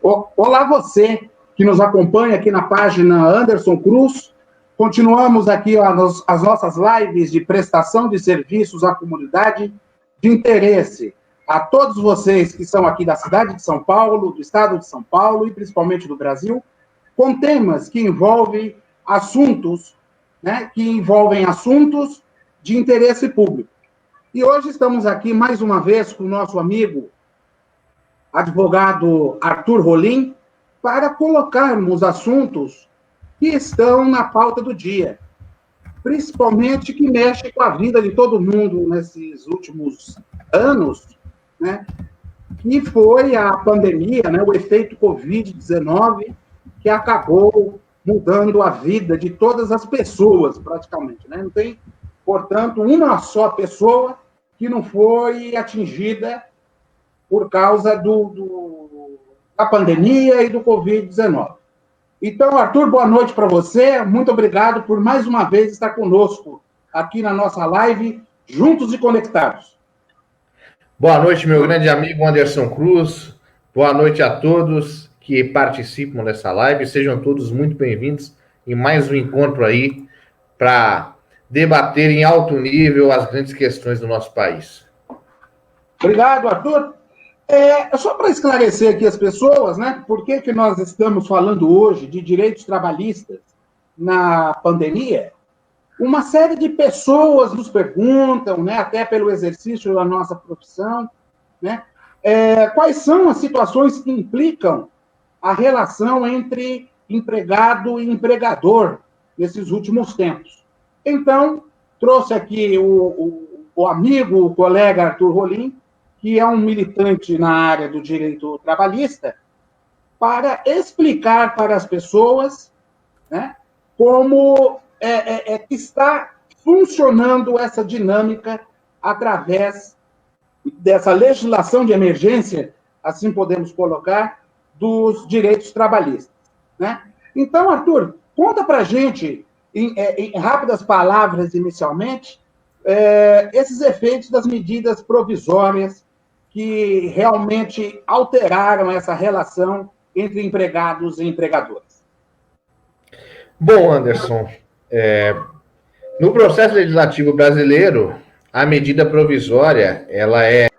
Olá você que nos acompanha aqui na página Anderson Cruz. Continuamos aqui as nossas lives de prestação de serviços à comunidade de interesse a todos vocês que são aqui da cidade de São Paulo, do estado de São Paulo e principalmente do Brasil, com temas que envolvem assuntos, de interesse público. E hoje estamos aqui mais uma vez com o nosso amigo advogado Arthur Rolim, para colocarmos assuntos que estão na pauta do dia, principalmente que mexe com a vida de todo mundo nesses últimos anos, né? Que foi a pandemia, né? O efeito Covid-19, que acabou mudando a vida de todas as pessoas, praticamente, né? Não tem, portanto, uma só pessoa que não foi atingida por causa da pandemia e do Covid-19. Então, Arthur, boa noite para você. Muito obrigado por mais uma vez estar conosco aqui na nossa live, Juntos e Conectados. Boa noite, meu grande amigo Anderson Cruz. Boa noite a todos que participam dessa live. Sejam todos muito bem-vindos em mais um encontro aí para debater em alto nível as grandes questões do nosso país. Obrigado, Arthur. Só para esclarecer aqui as pessoas, né? Por que nós estamos falando hoje de direitos trabalhistas na pandemia? Uma série de pessoas nos perguntam, né, até pelo exercício da nossa profissão, né, quais são as situações que implicam a relação entre empregado e empregador nesses últimos tempos. Então, trouxe aqui o amigo, o colega Arthur Rolim, que é um militante na área do direito trabalhista, para explicar para as pessoas, né, como que está funcionando essa dinâmica através dessa legislação de emergência, assim podemos colocar, dos direitos trabalhistas, né? Então, Arthur, conta para a gente, em rápidas palavras inicialmente, esses efeitos das medidas provisórias que realmente alteraram essa relação entre empregados e empregadores. Bom, Anderson, no processo legislativo brasileiro, a medida provisória, ela é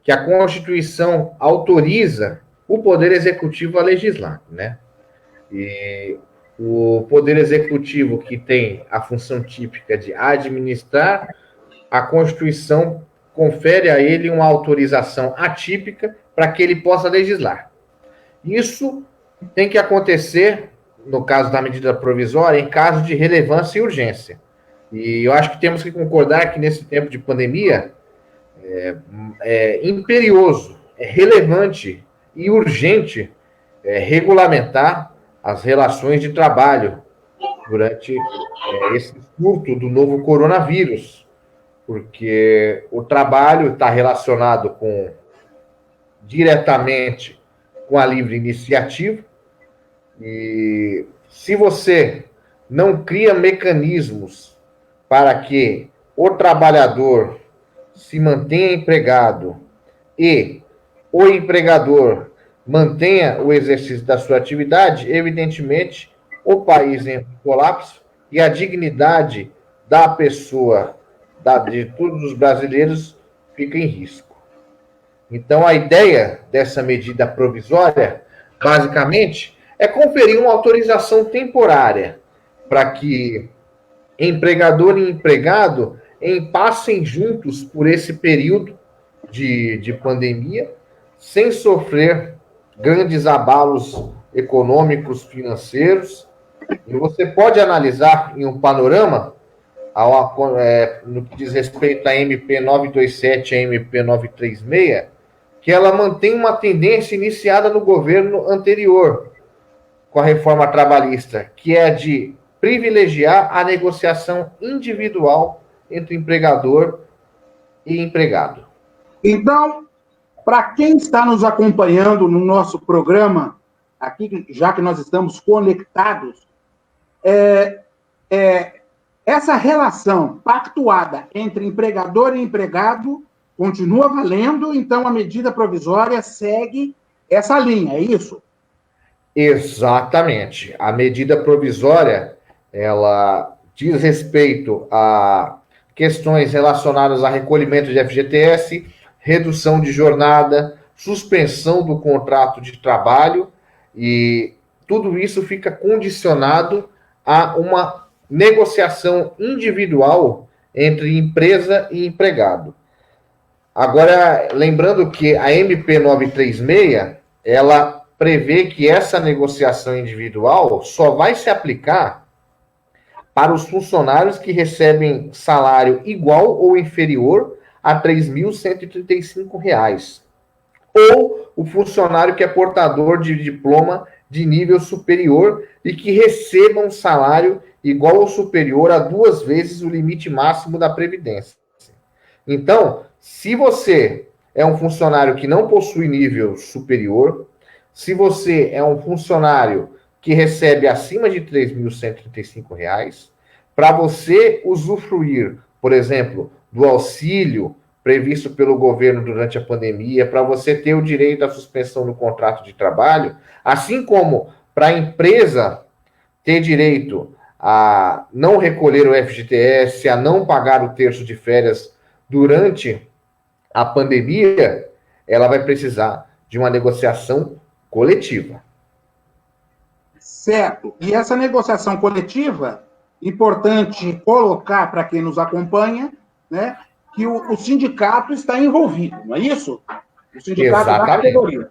que a Constituição autoriza o Poder Executivo a legislar, né? E o Poder Executivo, que tem a função típica de administrar, a Constituição confere a ele uma autorização atípica para que ele possa legislar. Isso tem que acontecer, no caso da medida provisória, em caso de relevância e urgência. E eu acho que temos que concordar que nesse tempo de pandemia é imperioso, é relevante e urgente regulamentar as relações de trabalho durante esse surto do novo coronavírus, porque o trabalho está relacionado diretamente com a livre iniciativa, e se você não cria mecanismos para que o trabalhador se mantenha empregado e o empregador mantenha o exercício da sua atividade, evidentemente, o país entra em colapso e a dignidade da pessoa, de todos os brasileiros, fica em risco. Então, a ideia dessa medida provisória, basicamente, é conferir uma autorização temporária para que empregador e empregado passem juntos por esse período de pandemia, sem sofrer grandes abalos econômicos, financeiros. E você pode analisar em um panorama, no que diz respeito à MP 927 e à MP 936, que ela mantém uma tendência iniciada no governo anterior, com a reforma trabalhista, que é de privilegiar a negociação individual entre empregador e empregado. Então, para quem está nos acompanhando no nosso programa, aqui, já que nós estamos conectados, essa relação pactuada entre empregador e empregado continua valendo, então a medida provisória segue essa linha, é isso? Exatamente. A medida provisória, ela diz respeito a questões relacionadas a recolhimento de FGTS, redução de jornada, suspensão do contrato de trabalho, e tudo isso fica condicionado a uma negociação individual entre empresa e empregado. Agora, lembrando que a MP 936, ela prevê que essa negociação individual só vai se aplicar para os funcionários que recebem salário igual ou inferior a R$ 3.135, ou o funcionário que é portador de diploma de nível superior e que receba um salário igual ou superior a 2 vezes o limite máximo da Previdência. Então, se você é um funcionário que não possui nível superior, se você é um funcionário que recebe acima de R$ 3.135, para você usufruir, por exemplo, do auxílio previsto pelo governo durante a pandemia, para você ter o direito à suspensão do contrato de trabalho, assim como para a empresa ter direito a não recolher o FGTS, a não pagar o terço de férias durante a pandemia, ela vai precisar de uma negociação coletiva. Certo. E essa negociação coletiva, importante colocar para quem nos acompanha, né, que o sindicato está envolvido, não é isso? O sindicato da categoria.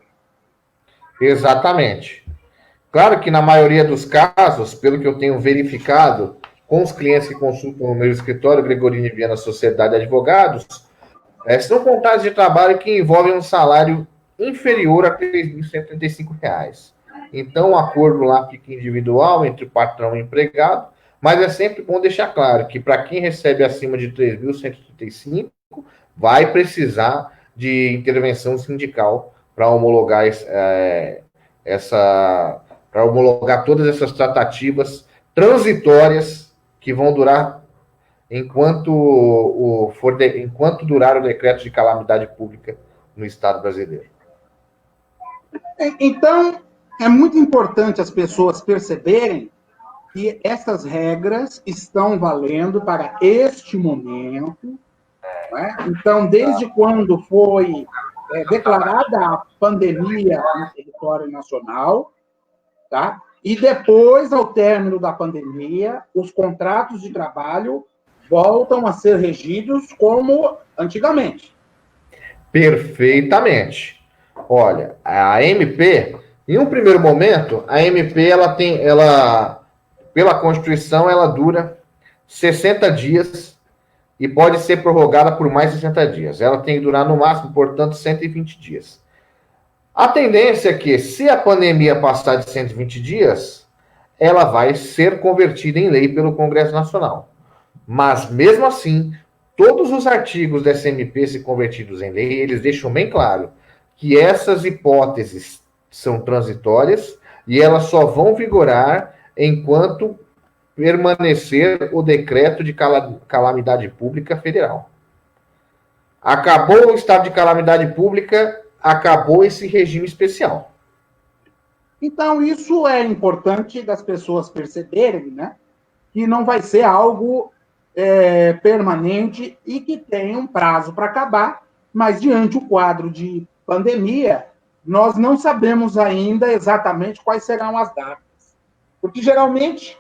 Exatamente. Claro que na maioria dos casos, pelo que eu tenho verificado com os clientes que consultam o meu escritório, Gregorini Viana Sociedade de Advogados, são contratos de trabalho que envolvem um salário inferior a R$ 3.135. Então, o acordo lá fica individual entre o patrão e o empregado, mas é sempre bom deixar claro que para quem recebe acima de 3.135, vai precisar de intervenção sindical para homologar para homologar todas essas tratativas transitórias que vão durar enquanto durar o decreto de calamidade pública no Estado brasileiro. Então, é muito importante as pessoas perceberem que essas regras estão valendo para este momento. Né? Então, desde quando foi declarada a pandemia no território nacional, tá? E depois, ao término da pandemia, os contratos de trabalho voltam a ser regidos como antigamente. Perfeitamente. Olha, a MP, em um primeiro momento, a MP, pela Constituição, ela dura 60 dias e pode ser prorrogada por mais 60 dias. Ela tem que durar, no máximo, portanto, 120 dias. A tendência é que, se a pandemia passar de 120 dias, ela vai ser convertida em lei pelo Congresso Nacional. Mas, mesmo assim, todos os artigos dessa MP, se convertidos em lei, eles deixam bem claro que essas hipóteses são transitórias e elas só vão vigorar enquanto permanecer o decreto de calamidade pública federal. Acabou o estado de calamidade pública, acabou esse regime especial. Então, isso é importante das pessoas perceberem, né? Que não vai ser algo permanente e que tem um prazo para acabar, mas diante do quadro de pandemia, nós não sabemos ainda exatamente quais serão as datas. Porque, geralmente,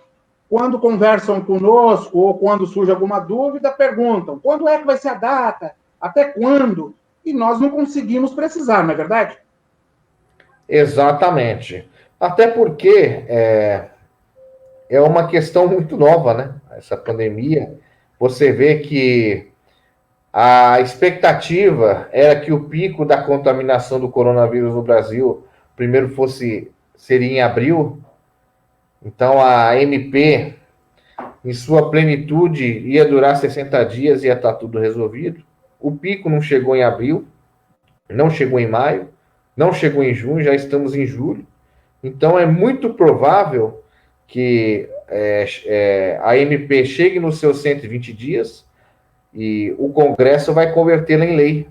quando conversam conosco ou quando surge alguma dúvida, perguntam quando é que vai ser a data, até quando, e nós não conseguimos precisar, não é verdade? Exatamente. Até porque é uma questão muito nova, né? Essa pandemia. Você vê que a expectativa era que o pico da contaminação do coronavírus no Brasil primeiro seria em abril. Então, a MP, em sua plenitude, ia durar 60 dias e ia estar tudo resolvido. O pico não chegou em abril, não chegou em maio, não chegou em junho, já estamos em julho. Então, é muito provável que a MP chegue nos seus 120 dias e o Congresso vai convertê-la em lei,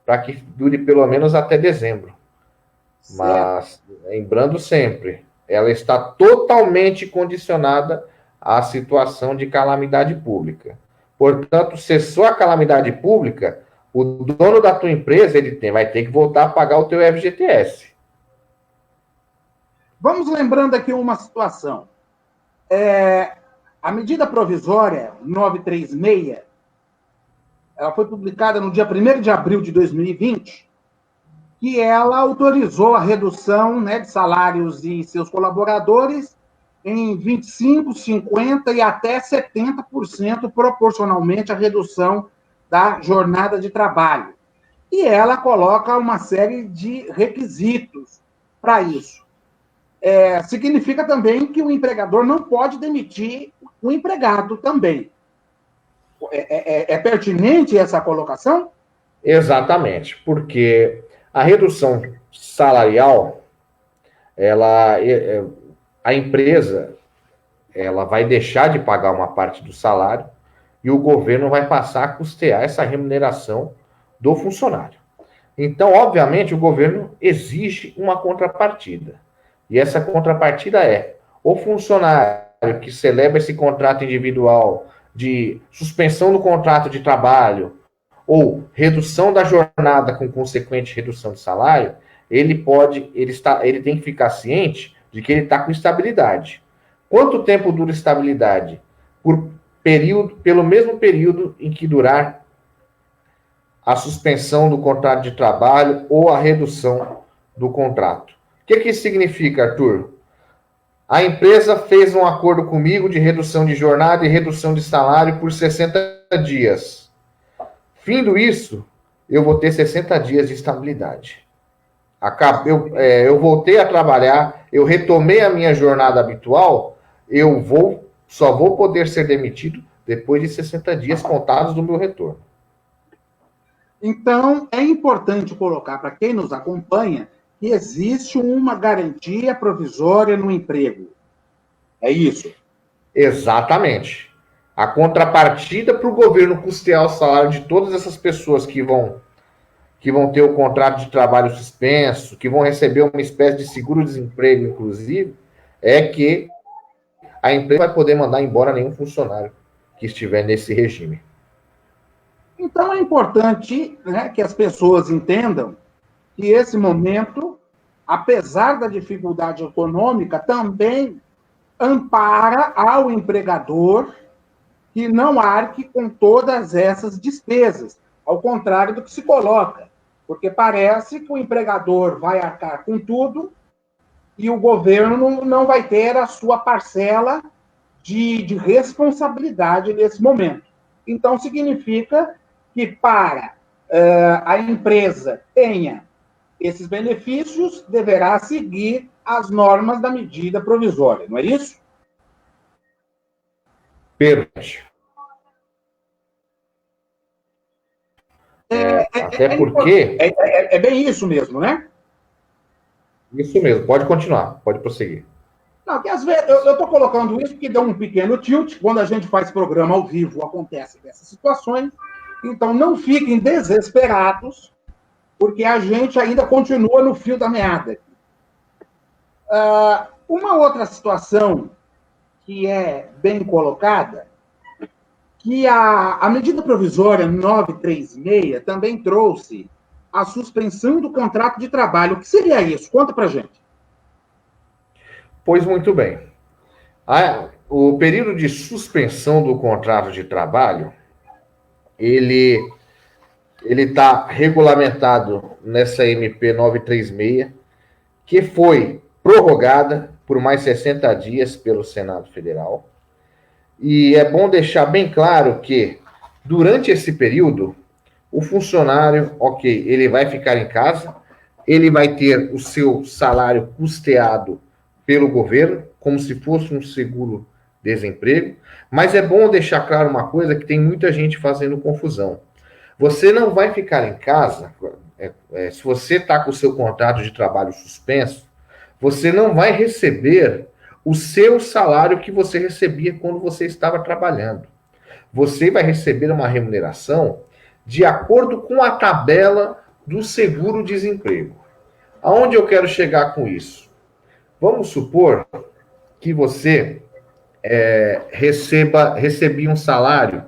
para que dure pelo menos até dezembro. Certo. Mas, lembrando sempre, ela está totalmente condicionada à situação de calamidade pública. Portanto, cessou a calamidade pública, o dono da tua empresa vai ter que voltar a pagar o teu FGTS. Vamos lembrando aqui uma situação. A medida provisória 936, ela foi publicada no dia 1º de abril de 2020, que ela autorizou a redução, né, de salários e seus colaboradores em 25%, 50% e até 70% proporcionalmente à redução da jornada de trabalho. E ela coloca uma série de requisitos para isso. Significa também que o empregador não pode demitir o empregado também. É pertinente essa colocação? Exatamente, porque a redução salarial, a empresa, ela vai deixar de pagar uma parte do salário e o governo vai passar a custear essa remuneração do funcionário. Então, obviamente, o governo exige uma contrapartida. E essa contrapartida é o funcionário que celebra esse contrato individual de suspensão do contrato de trabalho ou redução da jornada com consequente redução de salário, ele tem que ficar ciente de que ele está com estabilidade. Quanto tempo dura estabilidade? Pelo mesmo período em que durar a suspensão do contrato de trabalho ou a redução do contrato. O que isso significa, Arthur? A empresa fez um acordo comigo de redução de jornada e redução de salário por 60 dias. Findo isso, eu vou ter 60 dias de estabilidade. Eu voltei a trabalhar, eu retomei a minha jornada habitual, só vou poder ser demitido depois de 60 dias contados do meu retorno. Então, é importante colocar para quem nos acompanha que existe uma garantia provisória no emprego. É isso? Exatamente. A contrapartida para o governo custear o salário de todas essas pessoas que vão ter o contrato de trabalho suspenso, que vão receber uma espécie de seguro-desemprego, inclusive, é que a empresa vai poder mandar embora nenhum funcionário que estiver nesse regime. Então, é importante, né, que as pessoas entendam que esse momento, apesar da dificuldade econômica, também ampara ao empregador que não arque com todas essas despesas, ao contrário do que se coloca, porque parece que o empregador vai arcar com tudo e o governo não vai ter a sua parcela de responsabilidade nesse momento. Então, significa que para a empresa tenha esses benefícios, deverá seguir as normas da medida provisória, não é isso? Perfeito. Até porque... É bem isso mesmo, né? Isso mesmo, pode continuar, pode prosseguir. Não, que às vezes eu estou colocando isso porque dá um pequeno tilt. Quando a gente faz programa ao vivo, acontece essas situações. Então, não fiquem desesperados, porque a gente ainda continua no fio da meada. Uma outra situação que é bem colocada, que a medida provisória 936 também trouxe a suspensão do contrato de trabalho. O que seria isso? Conta para a gente. Pois muito bem. O período de suspensão do contrato de trabalho, ele está regulamentado nessa MP 936, que foi prorrogada por mais 60 dias pelo Senado Federal. E é bom deixar bem claro que, durante esse período, o funcionário, ele vai ficar em casa, ele vai ter o seu salário custeado pelo governo, como se fosse um seguro-desemprego, mas é bom deixar claro uma coisa que tem muita gente fazendo confusão. Você não vai ficar em casa, se você está com o seu contrato de trabalho suspenso, você não vai receber o seu salário que você recebia quando você estava trabalhando. Você vai receber uma remuneração de acordo com a tabela do seguro-desemprego. Aonde eu quero chegar com isso? Vamos supor que você recebia um salário,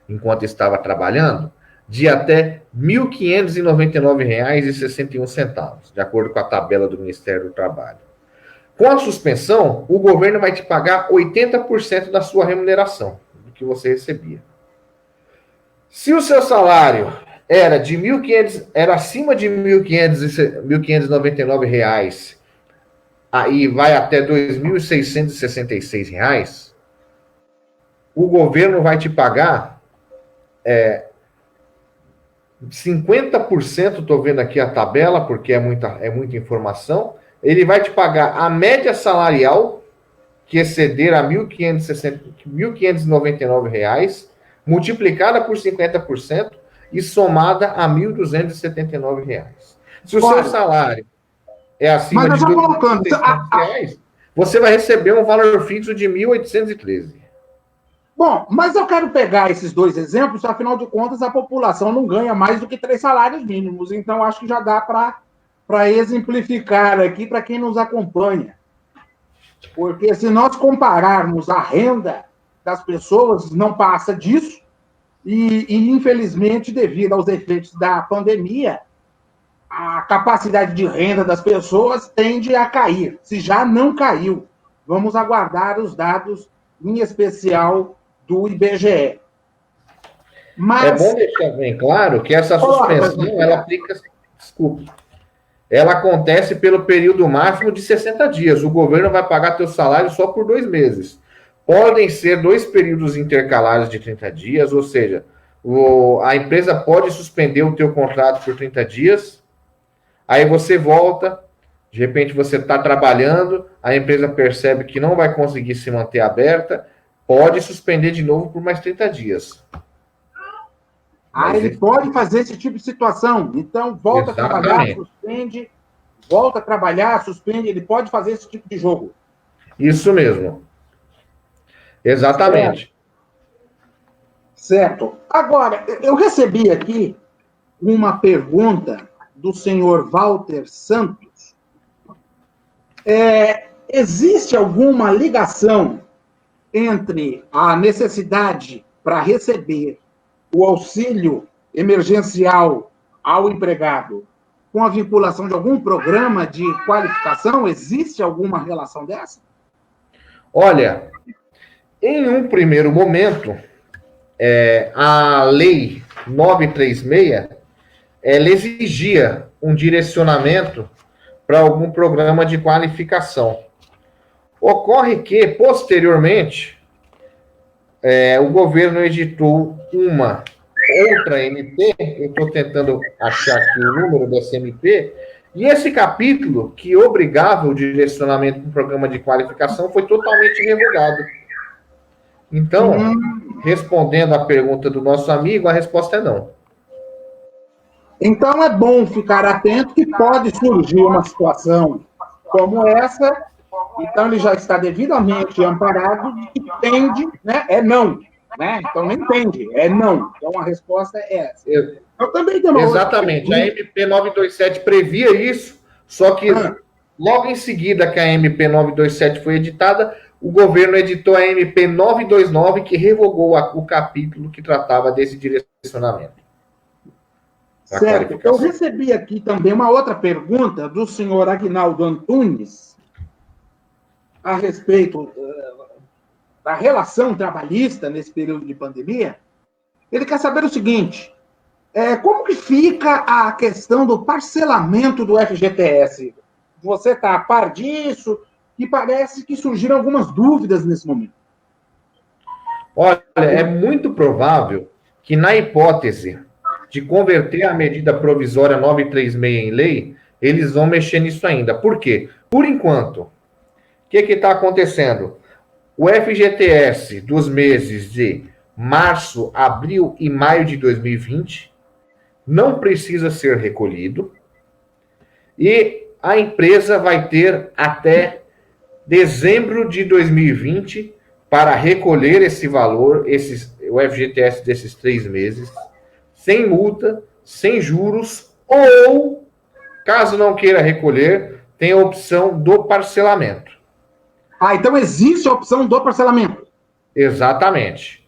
enquanto estava trabalhando, de até R$ 1.599,61, de acordo com a tabela do Ministério do Trabalho. Com a suspensão, o governo vai te pagar 80% da sua remuneração, do que você recebia. Se o seu salário era acima de R$ 1.599, aí vai até R$ 2.666, o governo vai te pagar 50%, estou vendo aqui a tabela, porque é muita informação. Ele vai te pagar a média salarial, que exceder a R$ 1.599, multiplicada por 50% e somada a R$ 1.279. Se o seu salário é acima de R$ 2.600, você vai receber um valor fixo de R$ 1.813. Bom, mas eu quero pegar esses dois exemplos, afinal de contas, a população não ganha mais do que 3 salários mínimos, então acho que já dá para exemplificar aqui para quem nos acompanha. Porque se nós compararmos a renda das pessoas, não passa disso, e infelizmente, devido aos efeitos da pandemia, a capacidade de renda das pessoas tende a cair, se já não caiu. Vamos aguardar os dados, em especial, do IBGE. Mas... É bom deixar bem claro que essa suspensão, ela aplica... Desculpe. Ela acontece pelo período máximo de 60 dias. O governo vai pagar teu salário só por 2 meses. Podem ser 2 períodos intercalares de 30 dias, ou seja, a empresa pode suspender o teu contrato por 30 dias, aí você volta, de repente você está trabalhando, a empresa percebe que não vai conseguir se manter aberta, pode suspender de novo por mais 30 dias. Ele pode fazer esse tipo de situação. Então, volta a trabalhar, suspende, volta a trabalhar, suspende. Ele pode fazer esse tipo de jogo. Isso mesmo. Exatamente. Certo. Agora, eu recebi aqui uma pergunta do senhor Walter Santos. Existe alguma ligação entre a necessidade para receber o auxílio emergencial ao empregado com a vinculação de algum programa de qualificação? Existe alguma relação dessa? Olha, em um primeiro momento, a Lei 936, ela exigia um direcionamento para algum programa de qualificação. Ocorre que, posteriormente, o governo editou uma outra MP, eu estou tentando achar aqui o número dessa MP, e esse capítulo, que obrigava o direcionamento para um programa de qualificação, foi totalmente revogado. Então, respondendo à pergunta do nosso amigo, a resposta é não. Então, é bom ficar atento que pode surgir uma situação como essa. Então, ele já está devidamente amparado e tende, né? É não. Né? Então, nem entende, é não. Então, a resposta é essa. Eu também tenho uma Exatamente. A MP 927 previa isso, só que logo em seguida que a MP 927 foi editada, o governo editou a MP 929, que revogou o capítulo que tratava desse direcionamento. Certo. Eu recebi aqui também uma outra pergunta do senhor Aguinaldo Antunes a respeito da relação trabalhista nesse período de pandemia. Ele quer saber o seguinte: como que fica a questão do parcelamento do FGTS? Você está a par disso? E parece que surgiram algumas dúvidas nesse momento. Olha, é muito provável que, na hipótese de converter a medida provisória 936 em lei, eles vão mexer nisso ainda. Por quê? Por enquanto, o que está acontecendo? O FGTS dos meses de março, abril e maio de 2020 não precisa ser recolhido e a empresa vai ter até dezembro de 2020 para recolher esse valor, o FGTS desses 3 meses, sem multa, sem juros ou Caso não queira recolher, tem a opção do parcelamento. Ah, então existe a opção do parcelamento. Exatamente.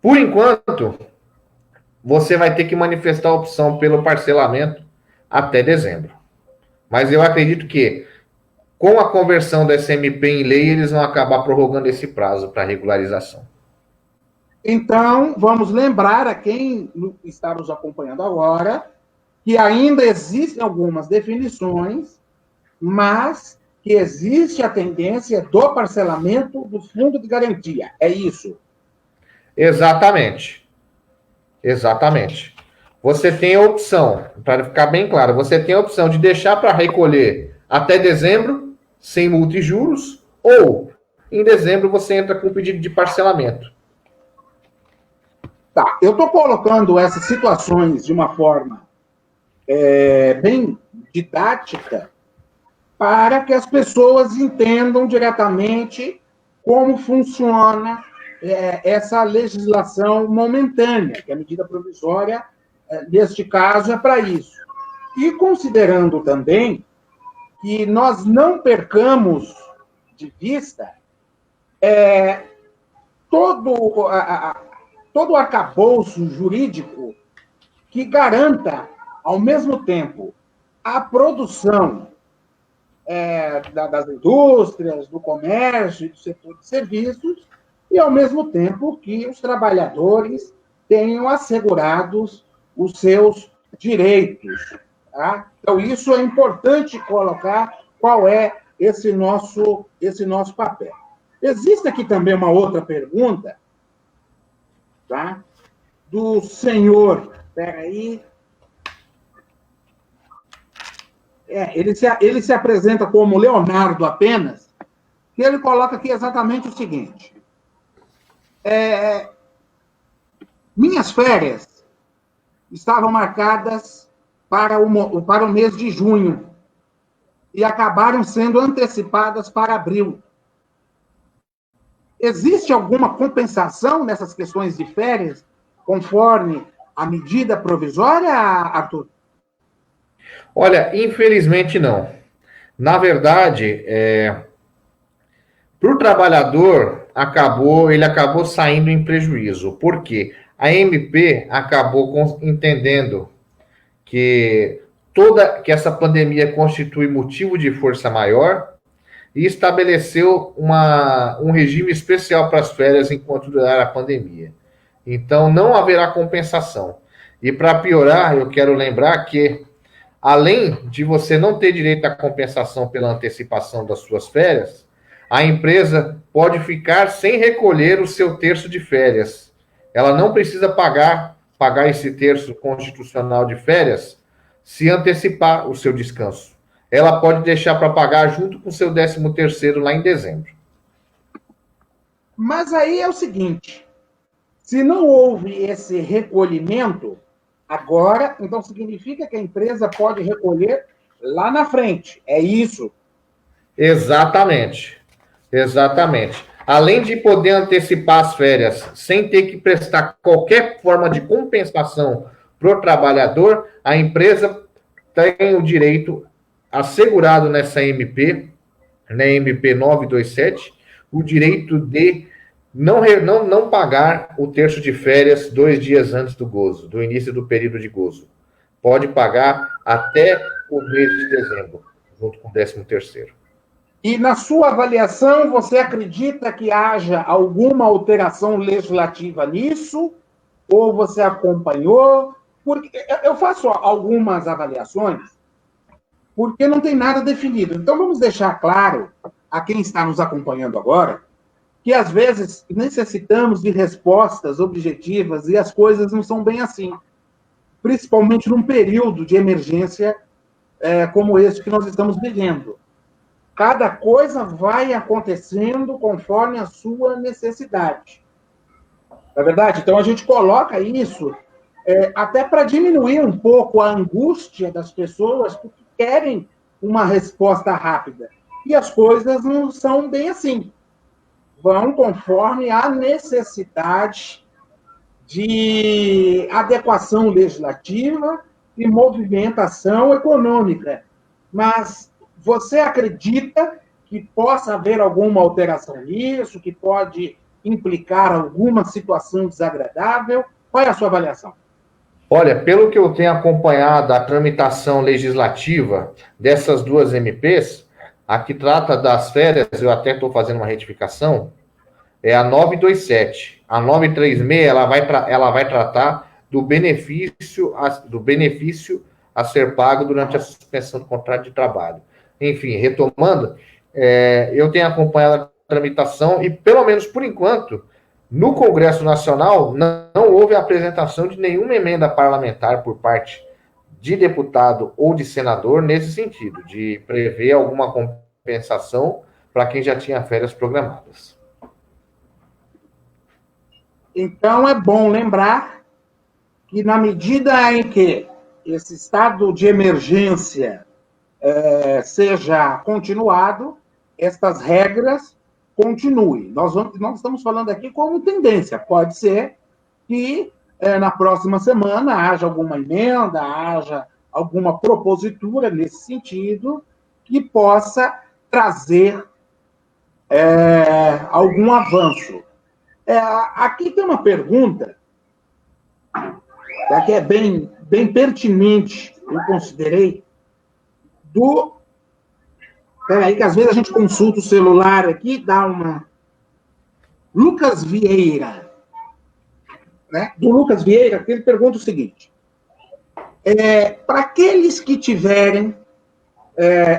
Por enquanto, você vai ter que manifestar a opção pelo parcelamento até dezembro. Mas eu acredito que, com a conversão da SMP em lei, eles vão acabar prorrogando esse prazo para regularização. Então, vamos lembrar a quem está nos acompanhando agora que ainda existem algumas definições, mas que existe a tendência do parcelamento do fundo de garantia. É isso? Exatamente. Exatamente. Você tem a opção, para ficar bem claro, você tem a opção de deixar para recolher até dezembro, sem multa e juros, ou em dezembro você entra com o pedido de parcelamento. Tá, eu estou colocando essas situações de uma forma bem didática para que as pessoas entendam diretamente como funciona essa legislação momentânea, que a medida provisória, neste caso, é para isso. E considerando também que nós não percamos de vista todo o arcabouço jurídico que garanta, ao mesmo tempo, a produção das indústrias, do comércio e do setor de serviços, e, ao mesmo tempo, que os trabalhadores tenham assegurados os seus direitos. Tá? Então, isso é importante colocar qual é esse nosso papel. Existe aqui também uma outra pergunta, tá? Do senhor... Espera aí. Ele se apresenta como Leonardo apenas, e ele coloca aqui exatamente o seguinte. Minhas férias estavam marcadas para o mês de junho e acabaram sendo antecipadas para abril. Existe alguma compensação nessas questões de férias, conforme a medida provisória, Arthur? Olha, infelizmente não. Na verdade, para o trabalhador, ele acabou saindo em prejuízo. Por quê? A MP acabou entendendo que essa pandemia constitui motivo de força maior e estabeleceu um regime especial para as férias enquanto durar a pandemia. Então, não haverá compensação. E para piorar, eu quero lembrar que, além de você não ter direito à compensação pela antecipação das suas férias, a empresa pode ficar sem recolher o seu terço de férias. Ela não precisa pagar esse terço constitucional de férias se antecipar o seu descanso. Ela pode deixar para pagar junto com o seu 13º lá em dezembro. Mas aí é o seguinte, se não houve esse recolhimento agora, então significa que a empresa pode recolher lá na frente. É isso? Exatamente. Exatamente. Além de poder antecipar as férias sem ter que prestar qualquer forma de compensação para o trabalhador, a empresa tem o direito assegurado nessa MP, na MP 927, o direito de não pagar o terço de férias 2 dias antes do gozo, do início do período de gozo. Pode pagar até o mês de dezembro, junto com o 13º. E, na sua avaliação, você acredita que haja alguma alteração legislativa nisso? Ou você acompanhou? Porque eu faço algumas avaliações, porque não tem nada definido. Então, vamos deixar claro a quem está nos acompanhando agora que, às vezes, necessitamos de respostas objetivas e as coisas não são bem assim. Principalmente num período de emergência como esse que nós estamos vivendo. Cada coisa vai acontecendo conforme a sua necessidade. Não é verdade? Então, a gente coloca isso até para diminuir um pouco a angústia das pessoas que querem uma resposta rápida. E as coisas não são bem assim. Vão conforme a necessidade de adequação legislativa e movimentação econômica mas você acredita que possa haver alguma alteração nisso, que pode implicar alguma situação desagradável? Qual é a sua avaliação? Olha, pelo que eu tenho acompanhado a tramitação legislativa dessas duas MPs, a que trata das férias, eu até estou fazendo uma retificação, é a 927. A 936 ela vai tratar do benefício a ser pago durante a suspensão do contrato de trabalho. Enfim, retomando, eu tenho acompanhado a tramitação e, pelo menos por enquanto, no Congresso Nacional não houve a apresentação de nenhuma emenda parlamentar por parte de deputado ou de senador nesse sentido, de prever alguma compensação para quem já tinha férias programadas. Então, é bom lembrar que, na medida em que esse estado de emergência seja continuado, estas regras continuem. Nós estamos falando aqui como tendência. Pode ser que na próxima semana haja alguma emenda, haja alguma propositura nesse sentido que possa trazer algum avanço. Aqui tem uma pergunta que é bem pertinente, eu considerei, Peraí, que às vezes a gente consulta o celular aqui, dá uma... Lucas Vieira, né? Do Lucas Vieira, ele pergunta o seguinte: para aqueles que tiverem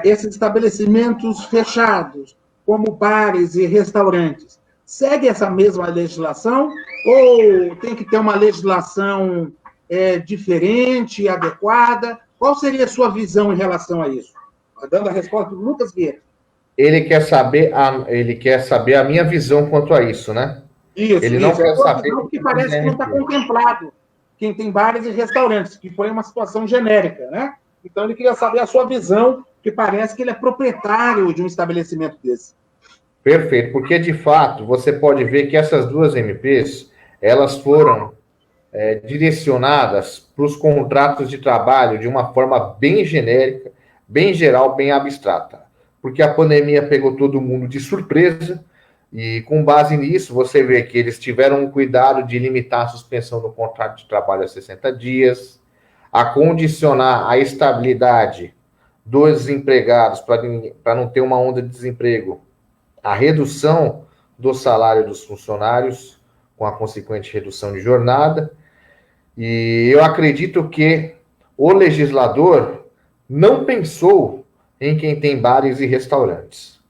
esses estabelecimentos fechados, como bares e restaurantes, segue essa mesma legislação ou tem que ter uma legislação diferente, adequada? Qual seria a sua visão em relação a isso? Dando a resposta do Lucas Vieira. Ele quer saber a minha visão quanto a isso, né? Ele não quer saber porque parece que não está contemplado quem tem bares e restaurantes, que foi uma situação genérica, né? Então ele queria saber a sua visão, que parece que ele é proprietário de um estabelecimento desse. Perfeito, porque de fato você pode ver que essas duas MPs, elas foram direcionadas para os contratos de trabalho de uma forma bem genérica, bem geral, bem abstrata. Porque a pandemia pegou todo mundo de surpresa e, com base nisso, você vê que eles tiveram um cuidado de limitar a suspensão do contrato de trabalho a 60 dias, a condicionar a estabilidade dos desempregados para não ter uma onda de desemprego, a redução do salário dos funcionários, com a consequente redução de jornada. E eu acredito que o legislador não pensou em quem tem bares e restaurantes.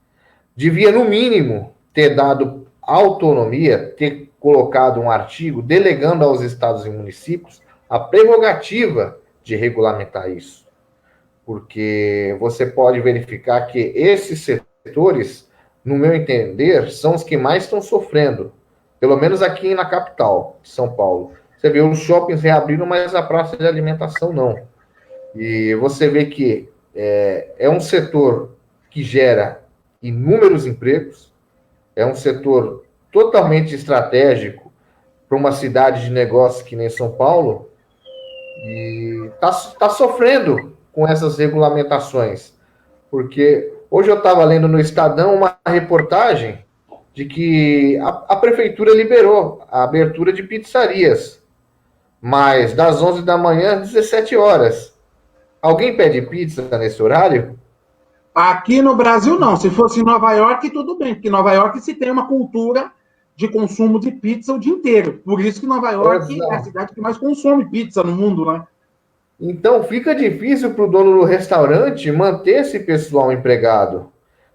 Devia, no mínimo, ter dado autonomia, ter colocado um artigo delegando aos estados e municípios a prerrogativa de regulamentar isso. Porque você pode verificar que esses setores, no meu entender, são os que mais estão sofrendo, pelo menos aqui na capital, São Paulo. Você vê os shoppings reabrindo, mas a praça de alimentação não. E você vê que é um setor que gera inúmeros empregos, é um setor totalmente estratégico para uma cidade de negócios que nem São Paulo, e está sofrendo com essas regulamentações. Porque hoje eu estava lendo no Estadão uma reportagem de que a prefeitura liberou a abertura de pizzarias, mas das 11 da manhã às 17 horas. Alguém pede pizza nesse horário? Aqui no Brasil, não. Se fosse em Nova York, tudo bem, porque em Nova York se tem uma cultura de consumo de pizza o dia inteiro. Por isso que Nova York é a cidade que mais consome pizza no mundo, né? Então fica difícil para o dono do restaurante manter esse pessoal empregado.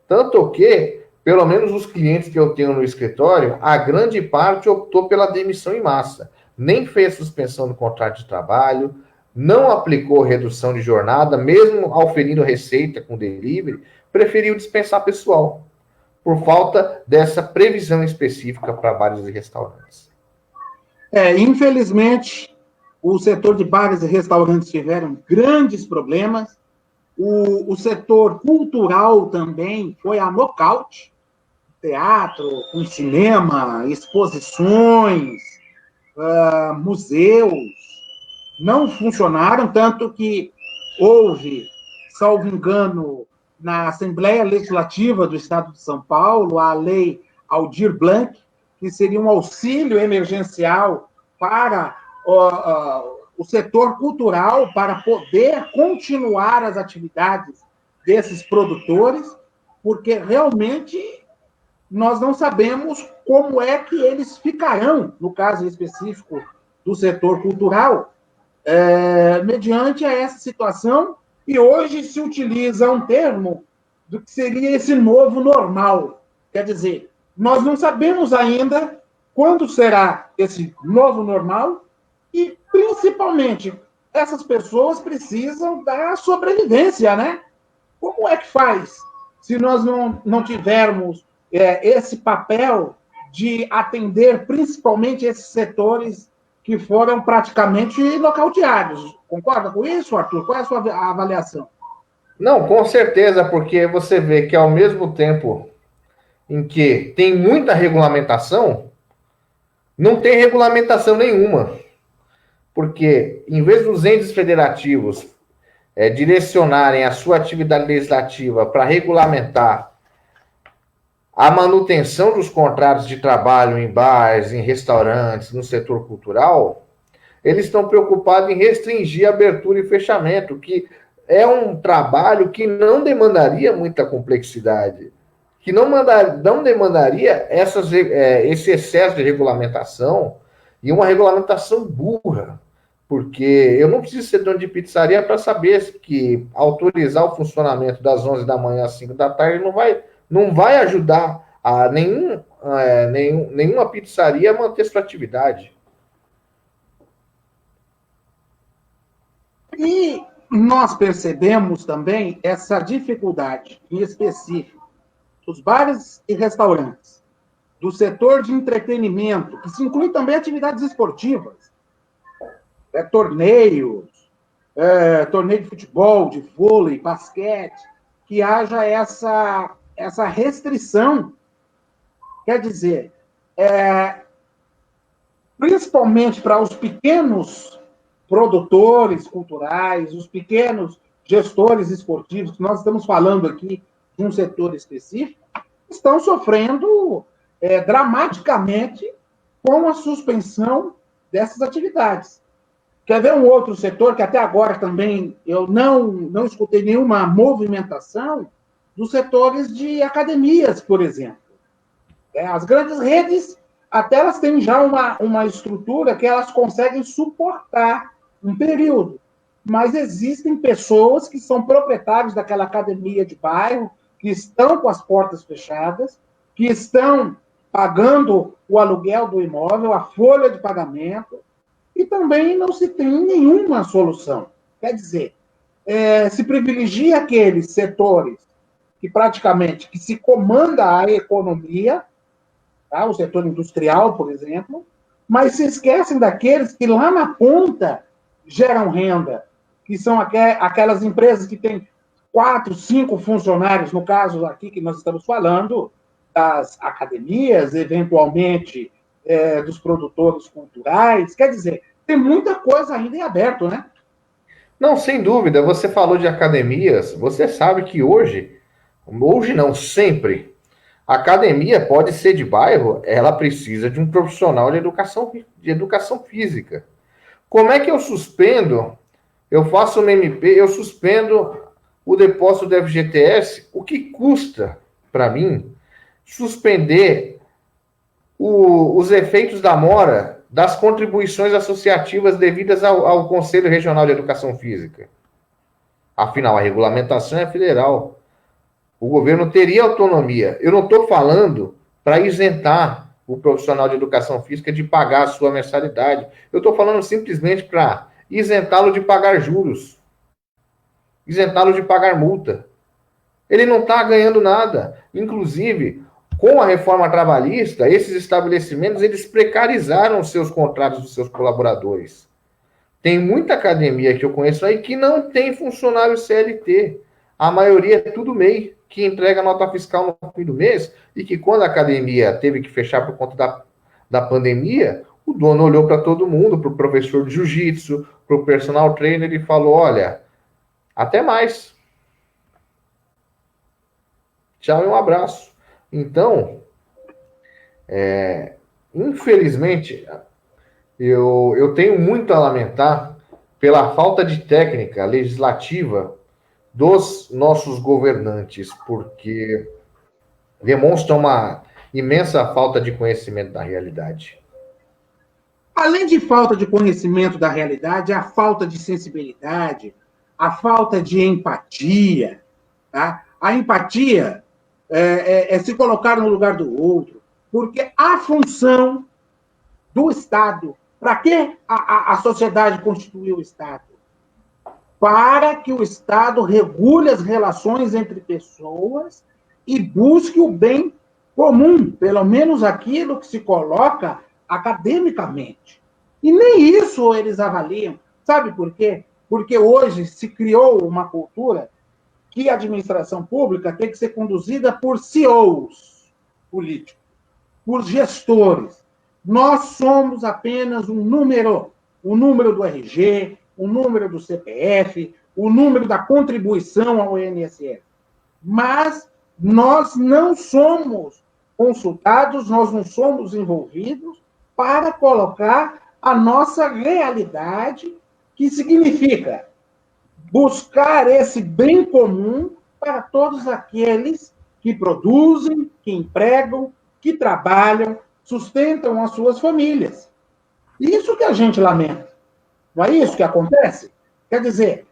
Tanto que, pelo menos os clientes que eu tenho no escritório, a grande parte optou pela demissão em massa. Nem fez suspensão do contrato de trabalho, não aplicou redução de jornada, mesmo auferindo receita com delivery, preferiu dispensar pessoal, por falta dessa previsão específica para bares e restaurantes. Infelizmente, o setor de bares e restaurantes tiveram grandes problemas. O setor cultural também foi a nocaute. Teatro, com cinema, exposições, museus, não funcionaram, tanto que houve salvo engano, na Assembleia Legislativa do Estado de São Paulo, a Lei Aldir Blanc, que seria um auxílio emergencial para o setor cultural, para poder continuar as atividades desses produtores, porque realmente nós não sabemos como é que eles ficarão, no caso específico do setor cultural, mediante a essa situação, e hoje se utiliza um termo do que seria esse novo normal. Quer dizer, nós não sabemos ainda quando será esse novo normal e, principalmente, essas pessoas precisam da sobrevivência, né? Como é que faz se nós não tivermos esse papel de atender principalmente esses setores que foram praticamente nocauteados? Concorda com isso, Arthur? Qual é a sua avaliação? Não, com certeza, porque você vê que ao mesmo tempo em que tem muita regulamentação, não tem regulamentação nenhuma. Porque, em vez dos entes federativos direcionarem a sua atividade legislativa para regulamentar a manutenção dos contratos de trabalho em bares, em restaurantes, no setor cultural, eles estão preocupados em restringir abertura e fechamento, que é um trabalho que não demandaria muita complexidade, que não demandaria esse excesso de regulamentação e uma regulamentação burra, porque eu não preciso ser dono de pizzaria para saber que autorizar o funcionamento das 11 da manhã às 5 da tarde não vai ajudar a nenhuma pizzaria a manter sua atividade. E nós percebemos também essa dificuldade, em específico, dos bares e restaurantes, do setor de entretenimento, que se inclui também atividades esportivas, torneio de futebol, de vôlei, basquete, que haja essa restrição. Quer dizer, principalmente para os pequenos produtores culturais, os pequenos gestores esportivos, que nós estamos falando aqui de um setor específico, estão sofrendo dramaticamente com a suspensão dessas atividades. Quer ver um outro setor que até agora também eu não escutei nenhuma movimentação, dos setores de academias, por exemplo. As grandes redes, até elas têm já uma estrutura que elas conseguem suportar um período, mas existem pessoas que são proprietários daquela academia de bairro, que estão com as portas fechadas, que estão pagando o aluguel do imóvel, a folha de pagamento, e também não se tem nenhuma solução. Quer dizer, se privilegia aqueles setores que praticamente que se comanda a economia, tá? O setor industrial, por exemplo, mas se esquecem daqueles que lá na ponta geram renda, que são aquelas empresas que têm 4, 5 funcionários, no caso aqui que nós estamos falando, das academias, eventualmente dos produtores culturais. Quer dizer, tem muita coisa ainda em aberto, né? Não, sem dúvida. Você falou de academias. Você sabe que hoje não, sempre, a academia pode ser de bairro, ela precisa de um profissional de educação física. Como é que eu suspendo? Eu faço uma MP, eu suspendo o depósito do FGTS. O que custa para mim suspender os efeitos da mora das contribuições associativas devidas ao Conselho Regional de Educação Física? Afinal, a regulamentação é federal. O governo teria autonomia. Eu não estou falando para isentar o profissional de educação física de pagar a sua mensalidade. Eu estou falando simplesmente para isentá-lo de pagar juros, isentá-lo de pagar multa. Ele não está ganhando nada. Inclusive, com a reforma trabalhista, esses estabelecimentos eles precarizaram os seus contratos dos seus colaboradores. Tem muita academia que eu conheço aí que não tem funcionário CLT. A maioria é tudo MEI, que entrega nota fiscal no fim do mês, e que quando a academia teve que fechar por conta da pandemia, o dono olhou para todo mundo, para o professor de jiu-jitsu, para o personal trainer, e falou, olha, até mais. tchau e um abraço. Então, infelizmente, eu tenho muito a lamentar pela falta de técnica legislativa dos nossos governantes, porque demonstra uma imensa falta de conhecimento da realidade. Além de falta de conhecimento da realidade, a falta de sensibilidade, a falta de empatia. Tá? A empatia é se colocar no lugar do outro, porque a função do Estado, para que a sociedade constituiu o Estado? Para que o Estado regule as relações entre pessoas e busque o bem comum, pelo menos aquilo que se coloca academicamente. E nem isso eles avaliam. Sabe por quê? Porque hoje se criou uma cultura que a administração pública tem que ser conduzida por CEOs políticos, por gestores. Nós somos apenas um número do RG, o número do CPF, o número da contribuição ao INSS. Mas nós não somos consultados, nós não somos envolvidos para colocar a nossa realidade, que significa buscar esse bem comum para todos aqueles que produzem, que empregam, que trabalham, sustentam as suas famílias. Isso que a gente lamenta. Não é isso que acontece? Quer dizer,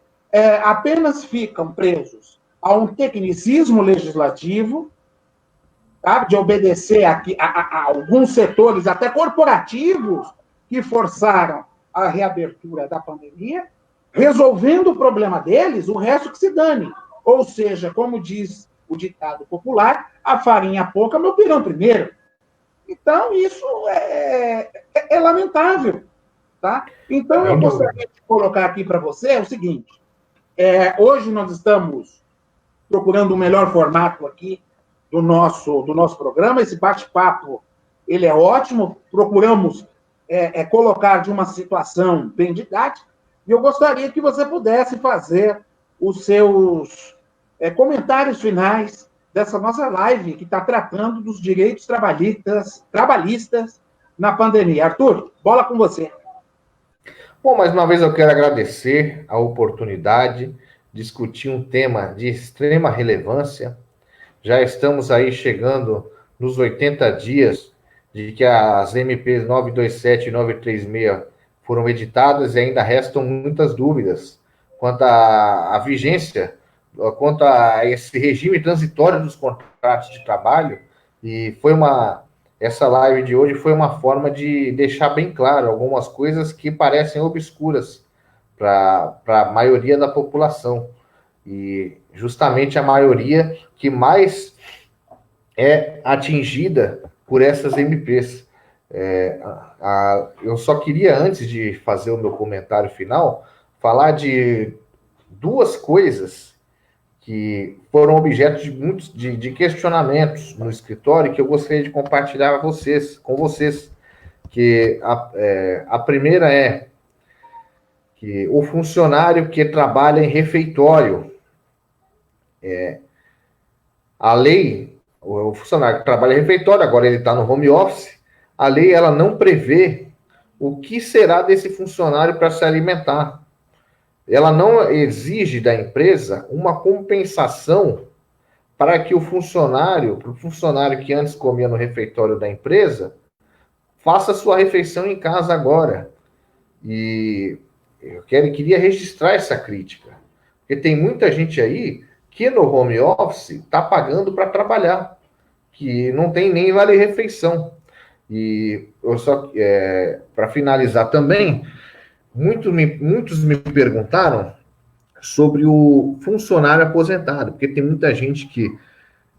apenas ficam presos a um tecnicismo legislativo, tá? De obedecer a alguns setores, até corporativos, que forçaram a reabertura da pandemia, resolvendo o problema deles, o resto que se dane. Ou seja, como diz o ditado popular, a farinha pouca, meu pirão primeiro. Então, isso é lamentável. Tá? Então, eu gostaria de colocar aqui para você o seguinte: hoje nós estamos procurando o melhor formato aqui do nosso programa. Esse bate-papo ele é ótimo, procuramos colocar de uma situação bem didática, e eu gostaria que você pudesse fazer os seus comentários finais dessa nossa live, que está tratando dos direitos trabalhistas na pandemia. Arthur, bola com você. Bom, mais uma vez eu quero agradecer a oportunidade de discutir um tema de extrema relevância. Já estamos aí chegando nos 80 dias de que as MPs 927 e 936 foram editadas e ainda restam muitas dúvidas quanto à vigência, quanto a esse regime transitório dos contratos de trabalho. E essa live de hoje foi uma forma de deixar bem claro algumas coisas que parecem obscuras para a maioria da população. E justamente a maioria que mais é atingida por essas MPs. Eu só queria, antes de fazer o meu comentário final, falar de duas coisas que foram objeto de muitos de questionamentos no escritório, que eu gostaria de compartilhar com vocês. Que a primeira é que o funcionário que trabalha em refeitório, a lei, o funcionário que trabalha em refeitório, agora ele está no home office, a lei ela não prevê o que será desse funcionário para se alimentar. Ela não exige da empresa uma compensação para que o funcionário que antes comia no refeitório da empresa, faça sua refeição em casa agora. E eu queria registrar essa crítica, porque tem muita gente aí que no home office está pagando para trabalhar, que não tem nem vale-refeição. E eu só, para finalizar também, muitos me perguntaram sobre o funcionário aposentado, porque tem muita gente que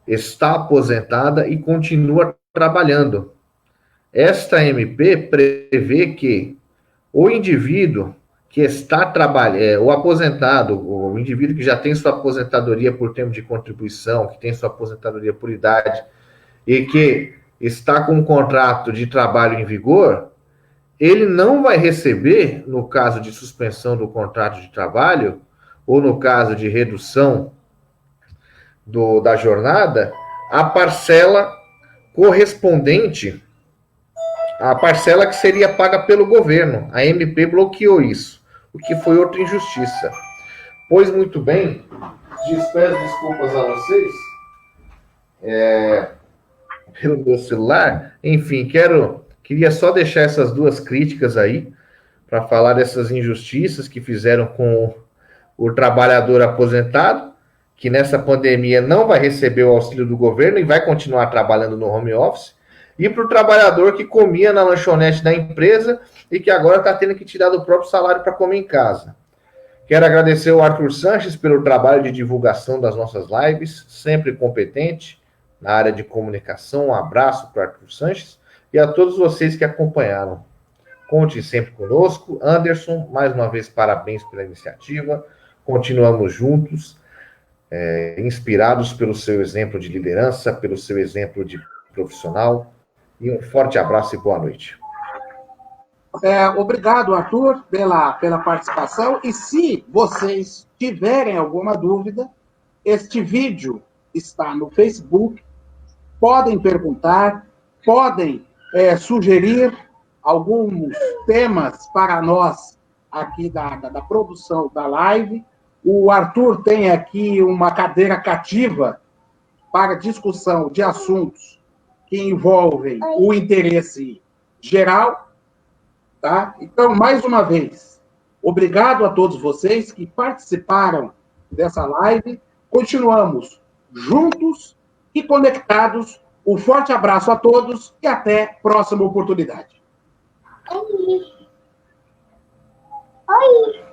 está aposentada e continua trabalhando. Esta MP prevê que o indivíduo que está trabalhando, o aposentado, o indivíduo que já tem sua aposentadoria por tempo de contribuição, que tem sua aposentadoria por idade e que está com um contrato de trabalho em vigor, ele não vai receber, no caso de suspensão do contrato de trabalho, ou no caso de redução da jornada, a parcela correspondente à parcela que seria paga pelo governo. A MP bloqueou isso, o que foi outra injustiça. Pois muito bem, peço desculpas a vocês pelo meu celular. Enfim, queria só deixar essas duas críticas aí, para falar dessas injustiças que fizeram com o trabalhador aposentado, que nessa pandemia não vai receber o auxílio do governo e vai continuar trabalhando no home office, e para o trabalhador que comia na lanchonete da empresa e que agora está tendo que tirar do próprio salário para comer em casa. Quero agradecer ao Arthur Sanches pelo trabalho de divulgação das nossas lives, sempre competente na área de comunicação. Um abraço para o Arthur Sanches e a todos vocês que acompanharam. Conte sempre conosco. Anderson, mais uma vez, parabéns pela iniciativa. Continuamos juntos, inspirados pelo seu exemplo de liderança, pelo seu exemplo de profissional. E um forte abraço e boa noite. Obrigado, Arthur, pela participação. E se vocês tiverem alguma dúvida, este vídeo está no Facebook. Podem perguntar, podem sugerir alguns temas para nós aqui da produção da live. O Arthur tem aqui uma cadeira cativa para discussão de assuntos que envolvem o interesse geral. Tá? Então, mais uma vez, obrigado a todos vocês que participaram dessa live. Continuamos juntos e conectados. Um forte abraço a todos e até a próxima oportunidade. Oi.